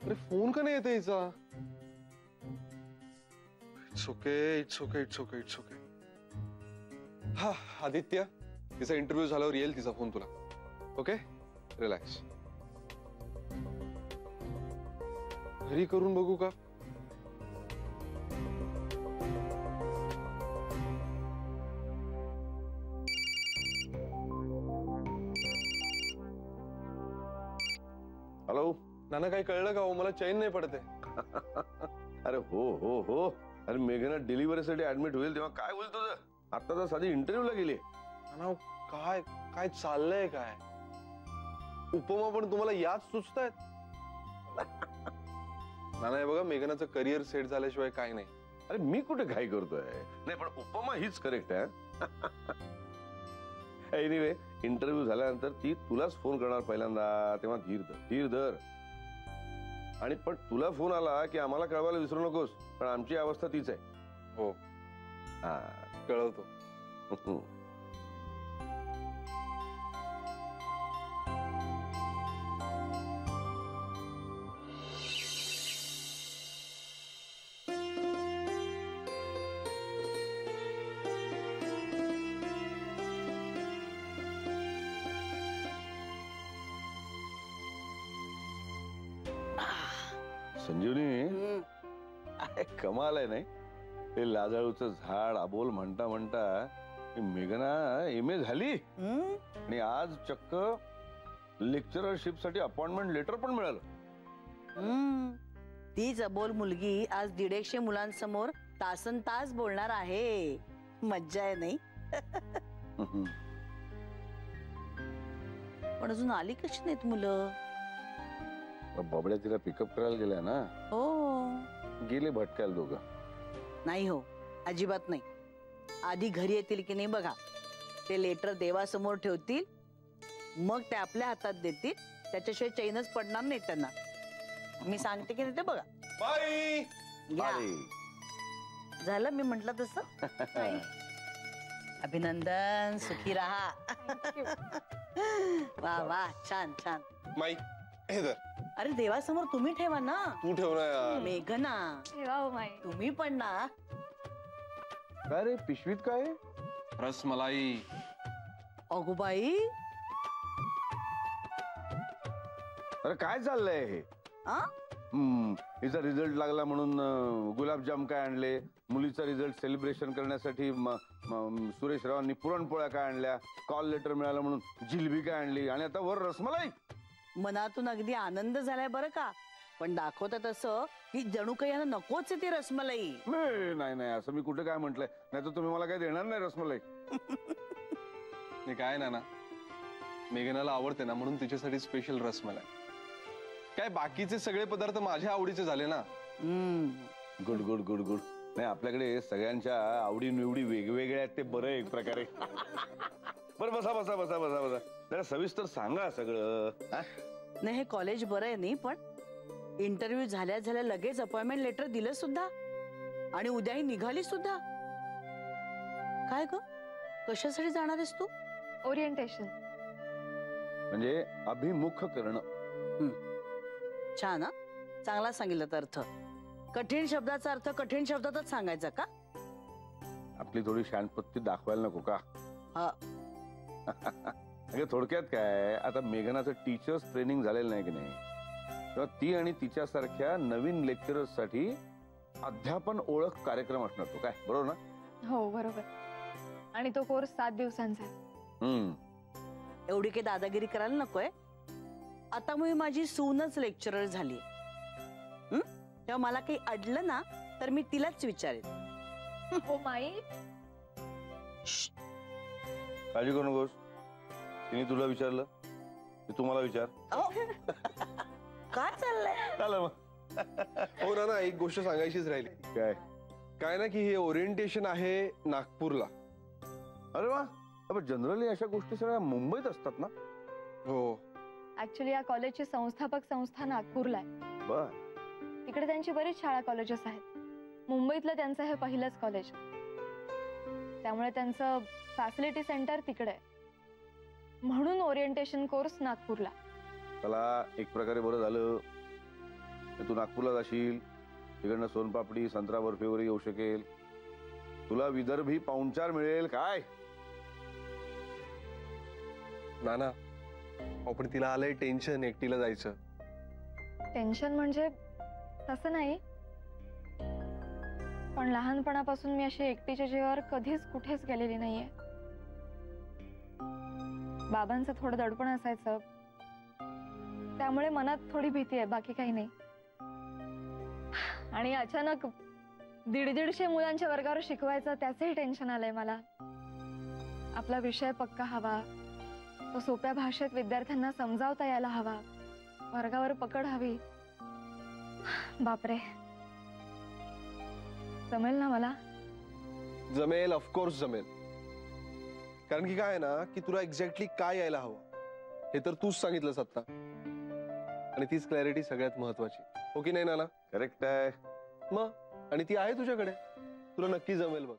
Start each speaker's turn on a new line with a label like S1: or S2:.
S1: अरे फोन का नाही येते हिचा? It's okay it's okay it's okay it's okay. हा आदित्य, तिचा इंटरव्ह्यू झाल्यावर येईल तिचा फोन तुला. Okay relax. घरी करून बघू का?
S2: हॅलो
S1: नाना, काही कळलं का हो? मला चैन नाही पडते.
S2: अरे हो हो हो. अरे मेघना डिलिव्हरीसाठी ऍडमिट होईल तेव्हा काय होईल तुझं? आता तर साधी इंटरव्ह्यूला गेली.
S1: नाना काय काय चाललंय काय? उपमा पण तुम्हाला याच सुचतायत? नाना हे बघा, मेघनाचं करिअर सेट झाल्याशिवाय काय नाही.
S2: अरे मी कुठे घाई करतोय? नाही पण उपमा हीच करेक्ट आहे. एनिवे इंटरव्ह्यू झाल्यानंतर ती तुलाच फोन करणार पहिल्यांदा, तेव्हा धीर धर धीर धर. आणि पण तुला फोन आला की आम्हाला कळवायला विसरू नकोस, पण आमची अवस्था तीच आहे.
S1: हो
S2: हा
S1: कळवतो.
S2: संजीवनी कमाल आहे नाही? ते लाजाळूचं झाड आबोल म्हणता म्हणता मेघना एमए झाली आणि आज चक्क लेक्चररशिप साठी अपॉइंटमेंट लेटर पण मिळालं.
S3: तीच अबोल मुलगी आज 150 मुलांसमोर तासन तास बोलणार आहे. मज्जा आहे नाही? पण अजून आली कशी नाहीत मुलं?
S2: बाबड्या तिला पिकअप करायला गेल्या ना?
S3: हो
S2: गेले भटकायला दोघं.
S3: नाही हो, अजिबात नाही. आधी घरी येतील की नाही बघा. ते लेटर देवासमोर ठेवतील, मग ते आपल्या हातात देतील. त्याच्याशिवाय चैनच पडणार नाही त्यांना. मी सांगते की नाही ते बघा.
S1: बाई
S3: झालं मी म्हंटल तसं. अभिनंदन, सुखी रहा. वा वा, छान छान.
S1: माई हे धर.
S3: अरे देवासमोर तुम्ही ठेवा ना.
S1: तू ठेव ना यार.
S3: मेघना तुम्ही पण ना.
S2: काय रे पिशवीत काय?
S1: रसमलाई.
S3: अगो बाई,
S2: अरे काय चाललंय हे? हिचा रिझल्ट लागला म्हणून गुलाबजाम काय आणले, मुलीचा रिझल्ट सेलिब्रेशन करण्यासाठी सुरेश रावांनी पुरणपोळ्या काय आणल्या, कॉल लेटर मिळालं म्हणून जिलबी काय आणली, आणि आता वर रसमलाई.
S3: मनातून अगदी आनंद झालाय बरं का. पण दाखवतात असं की जणू काही यांना नकोच आहे ती रसमलाई.
S2: नाही नाही असं मी कुठे काय म्हटलंय? नाही तर तुम्ही मला काय देणार नाही रसमलाई.
S1: नाही काय ना मेघनाला आवडते ना, म्हणून तिच्यासाठी स्पेशल रसमलाई. काय बाकीचे सगळे पदार्थ माझ्या आवडीचे झाले ना.
S2: Good good good good. नाही आपल्याकडे सगळ्यांच्या आवडी निवडी वेगवेगळ्या आहेत, ते बरं एक प्रकारे. बरं बसा बसा बसा बसा बसा. जरा सविस्तर सांगा सगळं.
S3: नाही हे कॉलेज बरं आहे नाही, पण इंटरव्ह्यू झाल्या झाल्या लगेच अपॉइंटमेंट लेटर दिलं सुद्धा, आणि उद्याही निघाली सुद्धा. काय ग, कशासाठी जाणार आहेस तू?
S4: ओरिएंटेशन.
S2: म्हणजे अभिमुख करणं.
S3: छान. चांगला सांगितलं अर्थ. कठीण शब्दाचा अर्थ कठीण शब्दातच सांगायचा का?
S2: आपली थोडी शानपत्ती दाखवायला नको का? अगं थोडक्यात काय, आता मेघनाचं टीचर्स ट्रेनिंग झालेलं नाही की नाही, तेव्हा ती आणि तिच्यासारख्या नवीन लेक्चरर्स साठी अध्यापन ओळख कार्यक्रम असणार तो, काय बरोबर ना?
S4: हो बरोबर. आणि तो कोर्स 7 दिवसांचा आहे.
S3: एवढी काही दादागिरी करायला नकोय. आता मी माझी सूनच लेक्चरर झाली, तेव्हा मला काही अडलं ना तर मी तिलाच विचारेन.
S4: हो माई.
S2: काळजी करू नकोस. तिने तुला विचारलं, तुम्हाला विचार.
S3: काय चाललंय?
S2: चालेल मग.
S1: हो ना, एक गोष्ट सांगायचीच राहिली.
S2: काय?
S1: काय ना की हे ओरिएंटेशन आहे नागपूरला.
S2: अरे वा. जनरली अशा गोष्टी सगळ्या मुंबईत असतात ना?
S1: हो.
S4: ऍक्च्युली या कॉलेजची संस्थापक संस्था नागपूरला आहे.
S2: बर.
S4: तिकडे त्यांची बरीच शाळा कॉलेजेस आहेत. मुंबईतलं त्यांचं हे पहिलंच कॉलेज, त्यामुळे त्यांचं फॅसिलिटी सेंटर तिकडे आहे. म्हणून ओरिएंटेशन कोर्स नागपूरला.
S2: चला एक प्रकारे बरं झालं. तू नागपूरला जाशील, तिकडनं सोनपापडी संत्रा बर्फीवर येऊ शकेल, तुला विदर्भी पाहुणचार मिळेल. काय
S1: नाना, अहो पण तिला आलंय टेन्शन एकटीला जायचं.
S4: टेन्शन म्हणजे तसं नाही, पण लहानपणापासून मी अशी एकटीच्या जीवावर कधीच कुठेच गेलेली नाहीये. बाबांचं थोडं दडपण असायचं, त्यामुळे मनात थोडी भीती आहे, बाकी काही नाही. आणि अचानक 150 मुलांच्या वर्गावर शिकवायचं, त्याचंही टेन्शन आलंय मला. आपला विषय पक्का हवा, तो सोप्या भाषेत विद्यार्थ्यांना समजावता यायला हवा, वर्गावर पकड हवी. बापरे, जमेल ना मला?
S1: जमेल, ऑफकोर्स जमेल. कारण की काय आहे ना, की तुला एक्झॅक्टली काय यायला हवं हे तर तूच सांगितलंस आता, आणि तीच क्लॅरिटी सगळ्यात महत्वाची. हो की नाही नाना?
S2: करेक्ट आहे.
S1: मग आणि ती आहे तुझ्याकडे, तुला नक्की जमेल बघ.